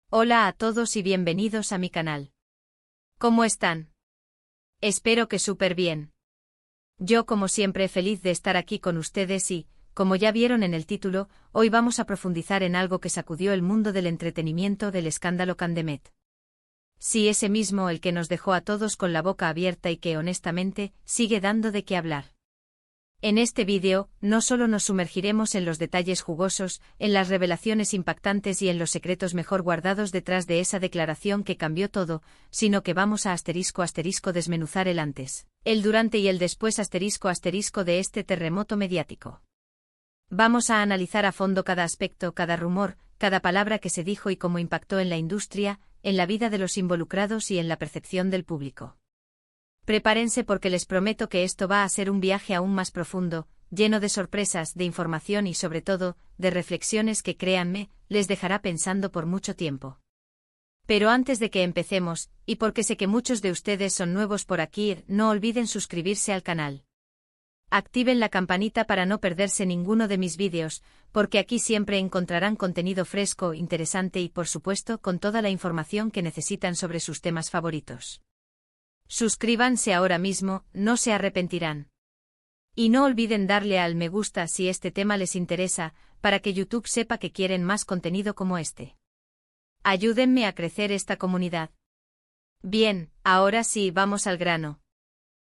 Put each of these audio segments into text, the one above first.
Hola a todos y bienvenidos a mi canal. ¿Cómo están? Espero que súper bien. Yo como siempre feliz de estar aquí con ustedes y, como ya vieron en el título, hoy vamos a profundizar en algo que sacudió el mundo del entretenimiento del escándalo Candemet. Sí, ese mismo el que nos dejó a todos con la boca abierta y que honestamente sigue dando de qué hablar. En este vídeo, no solo nos sumergiremos en los detalles jugosos, en las revelaciones impactantes y en los secretos mejor guardados detrás de esa declaración que cambió todo, sino que vamos a desmenuzar el antes, el durante y el después de este terremoto mediático. Vamos a analizar a fondo cada aspecto, cada rumor, cada palabra que se dijo y cómo impactó en la industria, en la vida de los involucrados y en la percepción del público. Prepárense porque les prometo que esto va a ser un viaje aún más profundo, lleno de sorpresas, de información y sobre todo, de reflexiones que créanme, les dejará pensando por mucho tiempo. Pero antes de que empecemos, y porque sé que muchos de ustedes son nuevos por aquí, no olviden suscribirse al canal. Activen la campanita para no perderse ninguno de mis vídeos, porque aquí siempre encontrarán contenido fresco, interesante y por supuesto con toda la información que necesitan sobre sus temas favoritos. Suscríbanse ahora mismo, no se arrepentirán. Y no olviden darle al me gusta si este tema les interesa, para que YouTube sepa que quieren más contenido como este. Ayúdenme a crecer esta comunidad. Bien, ahora sí, vamos al grano.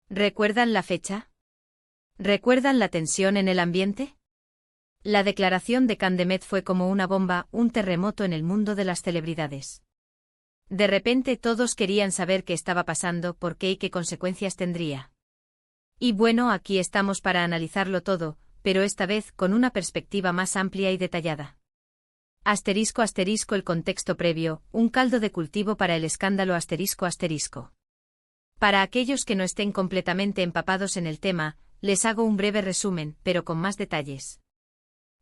¿Recuerdan la fecha? ¿Recuerdan la tensión en el ambiente? La declaración de Candemet fue como una bomba, un terremoto en el mundo de las celebridades. De repente todos querían saber qué estaba pasando, por qué y qué consecuencias tendría. Y bueno, aquí estamos para analizarlo todo, pero esta vez con una perspectiva más amplia y detallada. El contexto previo, un caldo de cultivo para el escándalo ***. Para aquellos que no estén completamente empapados en el tema, les hago un breve resumen, pero con más detalles.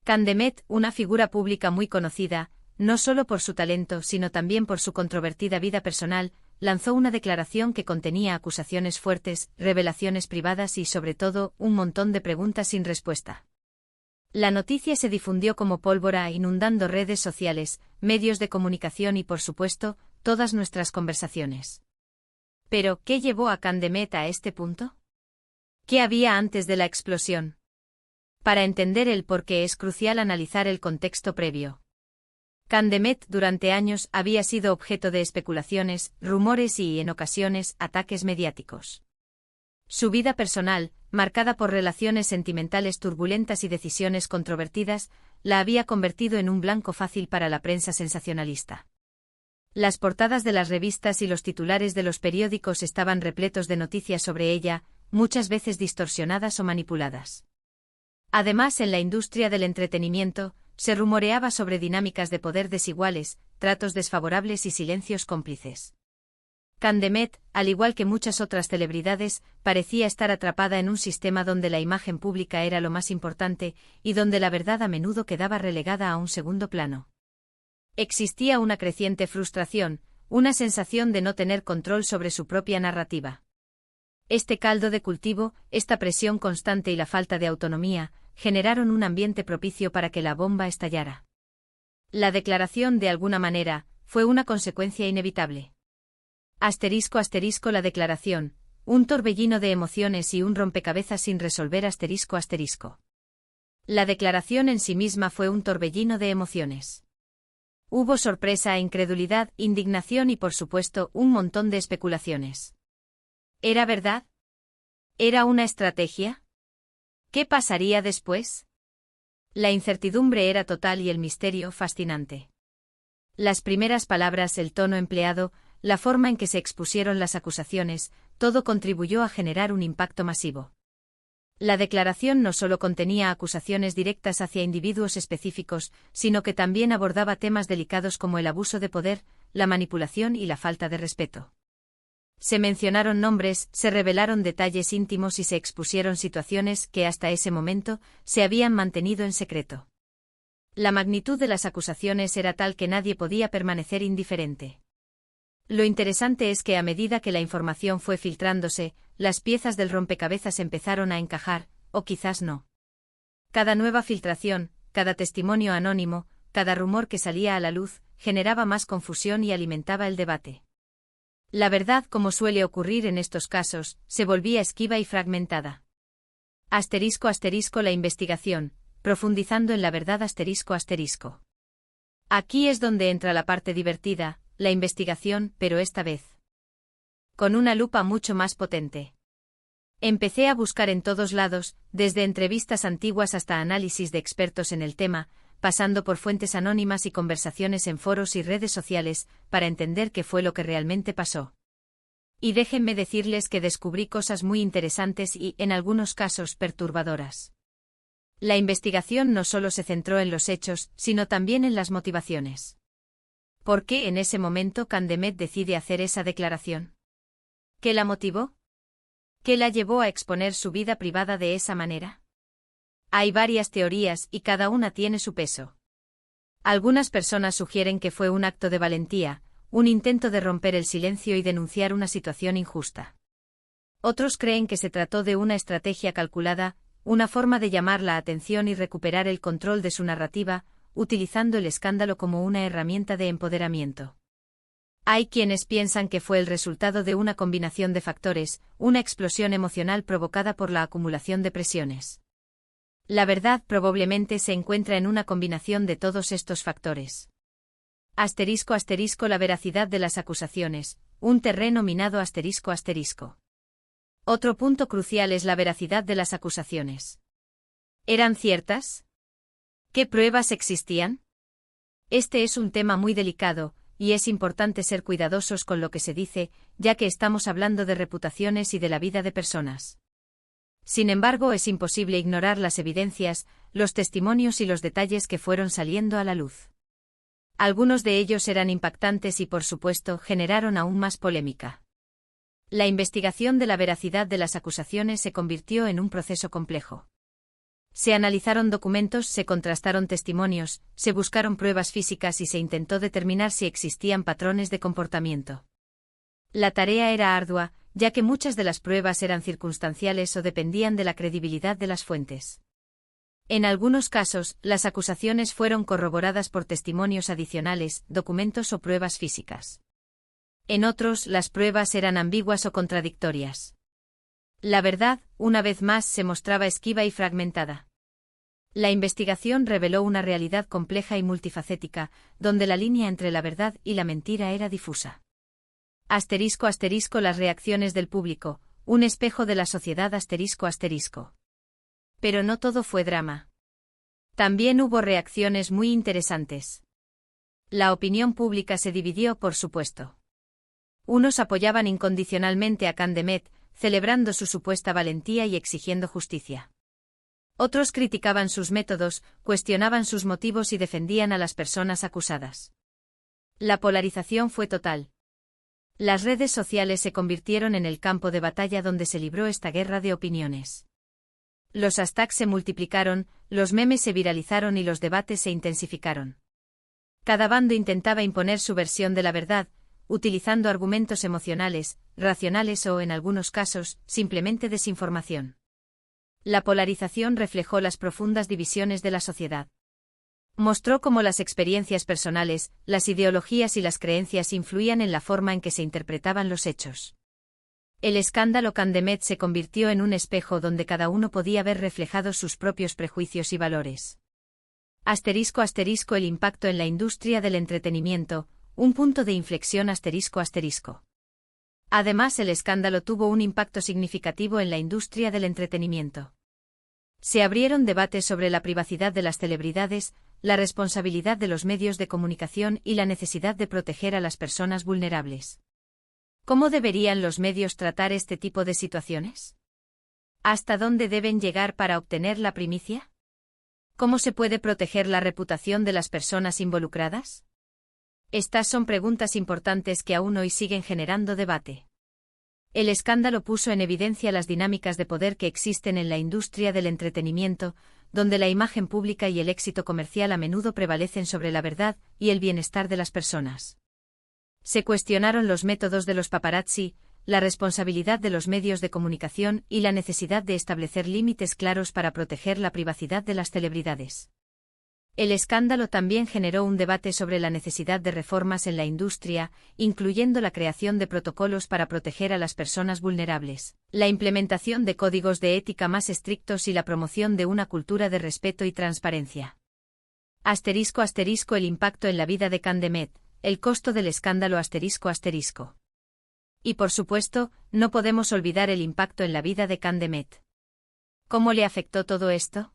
Candemet, una figura pública muy conocida, no solo por su talento sino también por su controvertida vida personal, lanzó una declaración que contenía acusaciones fuertes, revelaciones privadas y sobre todo, un montón de preguntas sin respuesta. La noticia se difundió como pólvora inundando redes sociales, medios de comunicación y por supuesto, todas nuestras conversaciones. Pero, ¿qué llevó a Candemet a este punto? ¿Qué había antes de la explosión? Para entender el porqué es crucial analizar el contexto previo. Candemet durante años había sido objeto de especulaciones, rumores y, en ocasiones, ataques mediáticos. Su vida personal, marcada por relaciones sentimentales turbulentas y decisiones controvertidas, la había convertido en un blanco fácil para la prensa sensacionalista. Las portadas de las revistas y los titulares de los periódicos estaban repletos de noticias sobre ella, muchas veces distorsionadas o manipuladas. Además, en la industria del entretenimiento, se rumoreaba sobre dinámicas de poder desiguales, tratos desfavorables y silencios cómplices. Candemet, al igual que muchas otras celebridades, parecía estar atrapada en un sistema donde la imagen pública era lo más importante, y donde la verdad a menudo quedaba relegada a un segundo plano. Existía una creciente frustración, una sensación de no tener control sobre su propia narrativa. Este caldo de cultivo, esta presión constante y la falta de autonomía, generaron un ambiente propicio para que la bomba estallara. La declaración, de alguna manera, fue una consecuencia inevitable. La declaración, un torbellino de emociones y un rompecabezas sin resolver ***. La declaración en sí misma fue un torbellino de emociones. Hubo sorpresa, incredulidad, indignación y por supuesto, un montón de especulaciones. ¿Era verdad? ¿Era una estrategia? ¿Qué pasaría después? La incertidumbre era total y el misterio fascinante. Las primeras palabras, el tono empleado, la forma en que se expusieron las acusaciones, todo contribuyó a generar un impacto masivo. La declaración no solo contenía acusaciones directas hacia individuos específicos, sino que también abordaba temas delicados como el abuso de poder, la manipulación y la falta de respeto. Se mencionaron nombres, se revelaron detalles íntimos y se expusieron situaciones que hasta ese momento se habían mantenido en secreto. La magnitud de las acusaciones era tal que nadie podía permanecer indiferente. Lo interesante es que a medida que la información fue filtrándose, las piezas del rompecabezas empezaron a encajar, o quizás no. Cada nueva filtración, cada testimonio anónimo, cada rumor que salía a la luz, generaba más confusión y alimentaba el debate. La verdad, como suele ocurrir en estos casos, se volvía esquiva y fragmentada. La investigación, profundizando en la verdad ***. Aquí es donde entra la parte divertida, la investigación, pero esta vez con una lupa mucho más potente. Empecé a buscar en todos lados, desde entrevistas antiguas hasta análisis de expertos en el tema, pasando por fuentes anónimas y conversaciones en foros y redes sociales, para entender qué fue lo que realmente pasó. Y déjenme decirles que descubrí cosas muy interesantes y, en algunos casos, perturbadoras. La investigación no solo se centró en los hechos, sino también en las motivaciones. ¿Por qué en ese momento Candemet decide hacer esa declaración? ¿Qué la motivó? ¿Qué la llevó a exponer su vida privada de esa manera? Hay varias teorías y cada una tiene su peso. Algunas personas sugieren que fue un acto de valentía, un intento de romper el silencio y denunciar una situación injusta. Otros creen que se trató de una estrategia calculada, una forma de llamar la atención y recuperar el control de su narrativa, utilizando el escándalo como una herramienta de empoderamiento. Hay quienes piensan que fue el resultado de una combinación de factores, una explosión emocional provocada por la acumulación de presiones. La verdad probablemente se encuentra en una combinación de todos estos factores. ***, la veracidad de las acusaciones, un terreno minado ***. Otro punto crucial es la veracidad de las acusaciones. ¿Eran ciertas? ¿Qué pruebas existían? Este es un tema muy delicado, y es importante ser cuidadosos con lo que se dice, ya que estamos hablando de reputaciones y de la vida de personas. Sin embargo, es imposible ignorar las evidencias, los testimonios y los detalles que fueron saliendo a la luz. Algunos de ellos eran impactantes y, por supuesto, generaron aún más polémica. La investigación de la veracidad de las acusaciones se convirtió en un proceso complejo. Se analizaron documentos, se contrastaron testimonios, se buscaron pruebas físicas y se intentó determinar si existían patrones de comportamiento. La tarea era ardua, ya que muchas de las pruebas eran circunstanciales o dependían de la credibilidad de las fuentes. En algunos casos, las acusaciones fueron corroboradas por testimonios adicionales, documentos o pruebas físicas. En otros, las pruebas eran ambiguas o contradictorias. La verdad, una vez más, se mostraba esquiva y fragmentada. La investigación reveló una realidad compleja y multifacética, donde la línea entre la verdad y la mentira era difusa. ***, las reacciones del público, un espejo de la sociedad ***. Pero no todo fue drama. También hubo reacciones muy interesantes. La opinión pública se dividió, por supuesto. Unos apoyaban incondicionalmente a Candemet, celebrando su supuesta valentía y exigiendo justicia. Otros criticaban sus métodos, cuestionaban sus motivos y defendían a las personas acusadas. La polarización fue total. Las redes sociales se convirtieron en el campo de batalla donde se libró esta guerra de opiniones. Los hashtags se multiplicaron, los memes se viralizaron y los debates se intensificaron. Cada bando intentaba imponer su versión de la verdad, utilizando argumentos emocionales, racionales o, en algunos casos, simplemente desinformación. La polarización reflejó las profundas divisiones de la sociedad. Mostró cómo las experiencias personales, las ideologías y las creencias influían en la forma en que se interpretaban los hechos. El escándalo Candemet se convirtió en un espejo donde cada uno podía ver reflejados sus propios prejuicios y valores. ***, el impacto en la industria del entretenimiento, un punto de inflexión ***. Además, el escándalo tuvo un impacto significativo en la industria del entretenimiento. Se abrieron debates sobre la privacidad de las celebridades, la responsabilidad de los medios de comunicación y la necesidad de proteger a las personas vulnerables. ¿Cómo deberían los medios tratar este tipo de situaciones? ¿Hasta dónde deben llegar para obtener la primicia? ¿Cómo se puede proteger la reputación de las personas involucradas? Estas son preguntas importantes que aún hoy siguen generando debate. El escándalo puso en evidencia las dinámicas de poder que existen en la industria del entretenimiento, donde la imagen pública y el éxito comercial a menudo prevalecen sobre la verdad y el bienestar de las personas. Se cuestionaron los métodos de los paparazzi, la responsabilidad de los medios de comunicación y la necesidad de establecer límites claros para proteger la privacidad de las celebridades. El escándalo también generó un debate sobre la necesidad de reformas en la industria, incluyendo la creación de protocolos para proteger a las personas vulnerables, la implementación de códigos de ética más estrictos y la promoción de una cultura de respeto y transparencia. *** El impacto en la vida de Candemet, el costo del escándalo ***. Y por supuesto, no podemos olvidar el impacto en la vida de Candemet. ¿Cómo le afectó todo esto?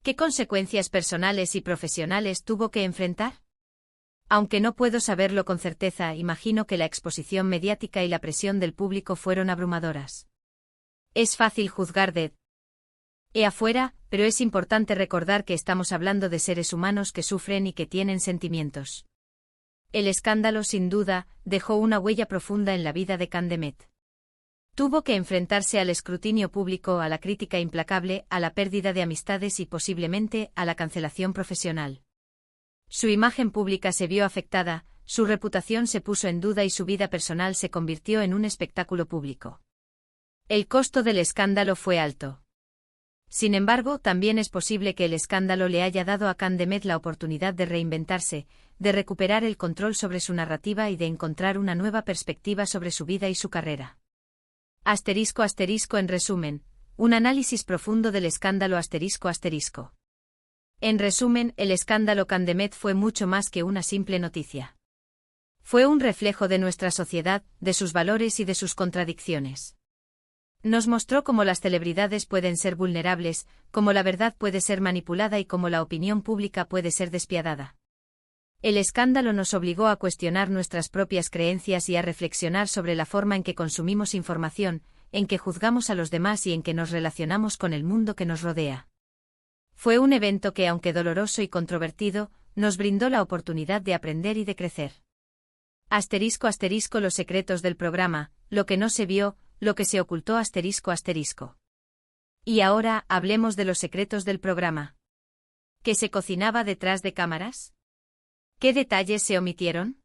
¿Qué consecuencias personales y profesionales tuvo que enfrentar? Aunque no puedo saberlo con certeza, imagino que la exposición mediática y la presión del público fueron abrumadoras. Es fácil juzgar de afuera, pero es importante recordar que estamos hablando de seres humanos que sufren y que tienen sentimientos. El escándalo, sin duda, dejó una huella profunda en la vida de Candemet. Tuvo que enfrentarse al escrutinio público, a la crítica implacable, a la pérdida de amistades y posiblemente a la cancelación profesional. Su imagen pública se vio afectada, su reputación se puso en duda y su vida personal se convirtió en un espectáculo público. El costo del escándalo fue alto. Sin embargo, también es posible que el escándalo le haya dado a Candemet la oportunidad de reinventarse, de recuperar el control sobre su narrativa y de encontrar una nueva perspectiva sobre su vida y su carrera. En resumen, un análisis profundo del escándalo ***. En resumen, el escándalo Candemet fue mucho más que una simple noticia. Fue un reflejo de nuestra sociedad, de sus valores y de sus contradicciones. Nos mostró cómo las celebridades pueden ser vulnerables, cómo la verdad puede ser manipulada y cómo la opinión pública puede ser despiadada. El escándalo nos obligó a cuestionar nuestras propias creencias y a reflexionar sobre la forma en que consumimos información, en que juzgamos a los demás y en que nos relacionamos con el mundo que nos rodea. Fue un evento que, aunque doloroso y controvertido, nos brindó la oportunidad de aprender y de crecer. ***Los secretos del programa, lo que no se vio, lo que se ocultó ***. Y ahora, hablemos de los secretos del programa. ¿Qué se cocinaba detrás de cámaras? ¿Qué detalles se omitieron?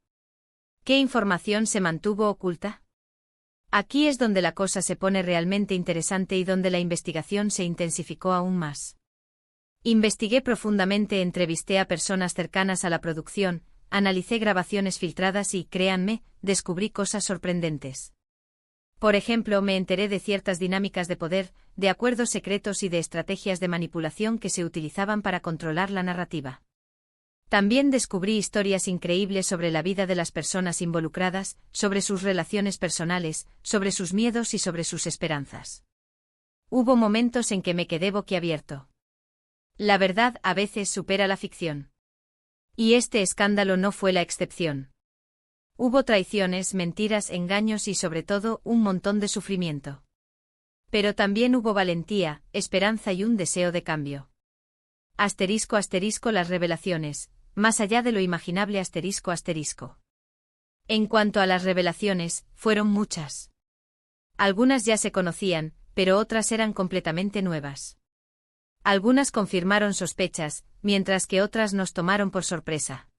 ¿Qué información se mantuvo oculta? Aquí es donde la cosa se pone realmente interesante y donde la investigación se intensificó aún más. Investigué profundamente, entrevisté a personas cercanas a la producción, analicé grabaciones filtradas y, créanme, descubrí cosas sorprendentes. Por ejemplo, me enteré de ciertas dinámicas de poder, de acuerdos secretos y de estrategias de manipulación que se utilizaban para controlar la narrativa. También descubrí historias increíbles sobre la vida de las personas involucradas, sobre sus relaciones personales, sobre sus miedos y sobre sus esperanzas. Hubo momentos en que me quedé boquiabierto. La verdad a veces supera la ficción. Y este escándalo no fue la excepción. Hubo traiciones, mentiras, engaños y sobre todo un montón de sufrimiento. Pero también hubo valentía, esperanza y un deseo de cambio. ***. Las revelaciones, más allá de lo imaginable ***. En cuanto a las revelaciones, fueron muchas. Algunas ya se conocían, pero otras eran completamente nuevas. Algunas confirmaron sospechas, mientras que otras nos tomaron por sorpresa.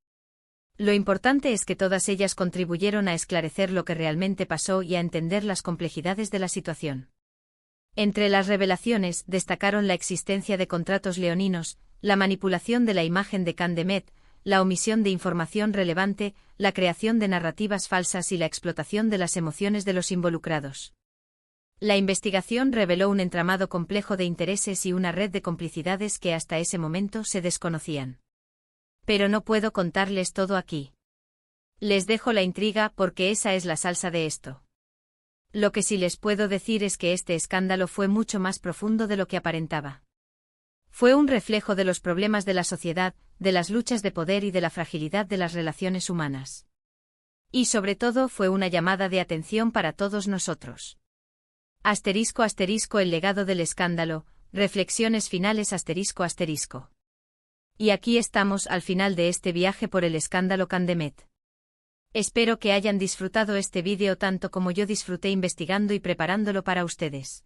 Lo importante es que todas ellas contribuyeron a esclarecer lo que realmente pasó y a entender las complejidades de la situación. Entre las revelaciones destacaron la existencia de contratos leoninos, la manipulación de la imagen de Candemet, la omisión de información relevante, la creación de narrativas falsas y la explotación de las emociones de los involucrados. La investigación reveló un entramado complejo de intereses y una red de complicidades que hasta ese momento se desconocían. Pero no puedo contarles todo aquí. Les dejo la intriga porque esa es la salsa de esto. Lo que sí les puedo decir es que este escándalo fue mucho más profundo de lo que aparentaba. Fue un reflejo de los problemas de la sociedad, de las luchas de poder y de la fragilidad de las relaciones humanas. Y sobre todo fue una llamada de atención para todos nosotros. ***. El legado del escándalo, reflexiones finales ***. Y aquí estamos al final de este viaje por el escándalo Candemet. Espero que hayan disfrutado este vídeo tanto como yo disfruté investigando y preparándolo para ustedes.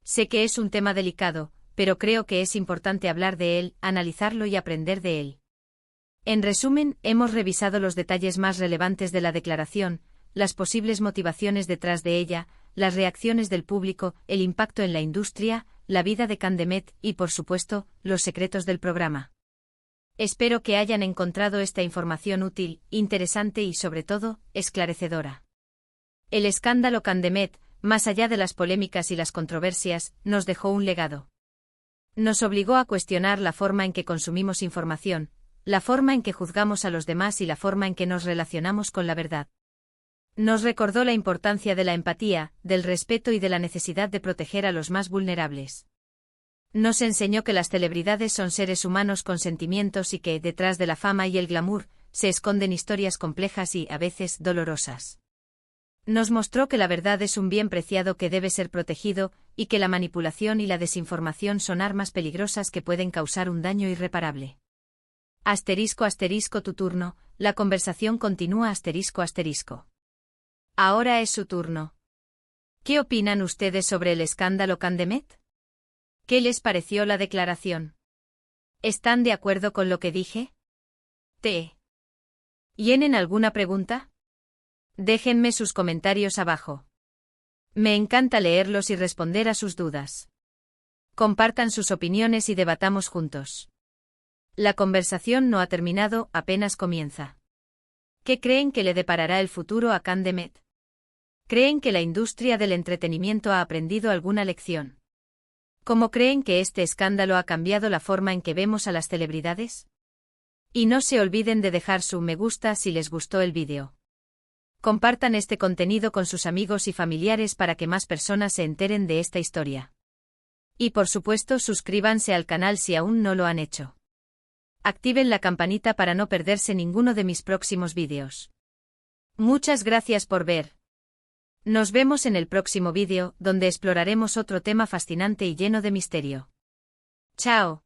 Sé que es un tema delicado, pero creo que es importante hablar de él, analizarlo y aprender de él. En resumen, hemos revisado los detalles más relevantes de la declaración, las posibles motivaciones detrás de ella, las reacciones del público, el impacto en la industria, la vida de Candemet y, por supuesto, los secretos del programa. Espero que hayan encontrado esta información útil, interesante y sobre todo, esclarecedora. El escándalo Candemet, más allá de las polémicas y las controversias, nos dejó un legado. Nos obligó a cuestionar la forma en que consumimos información, la forma en que juzgamos a los demás y la forma en que nos relacionamos con la verdad. Nos recordó la importancia de la empatía, del respeto y de la necesidad de proteger a los más vulnerables. Nos enseñó que las celebridades son seres humanos con sentimientos y que, detrás de la fama y el glamour, se esconden historias complejas y, a veces, dolorosas. Nos mostró que la verdad es un bien preciado que debe ser protegido, y que la manipulación y la desinformación son armas peligrosas que pueden causar un daño irreparable. **Tu turno, la conversación continúa **. Ahora es su turno. ¿Qué opinan ustedes sobre el escándalo Candemet? ¿Qué les pareció la declaración? ¿Están de acuerdo con lo que dije? ¿Tienen alguna pregunta? Déjenme sus comentarios abajo. Me encanta leerlos y responder a sus dudas. Compartan sus opiniones y debatamos juntos. La conversación no ha terminado, apenas comienza. ¿Qué creen que le deparará el futuro a Candemet? ¿Creen que la industria del entretenimiento ha aprendido alguna lección? ¿Cómo creen que este escándalo ha cambiado la forma en que vemos a las celebridades? Y no se olviden de dejar su me gusta si les gustó el vídeo. Compartan este contenido con sus amigos y familiares para que más personas se enteren de esta historia. Y por supuesto suscríbanse al canal si aún no lo han hecho. Activen la campanita para no perderse ninguno de mis próximos vídeos. Muchas gracias por ver. Nos vemos en el próximo vídeo, donde exploraremos otro tema fascinante y lleno de misterio. ¡Chao!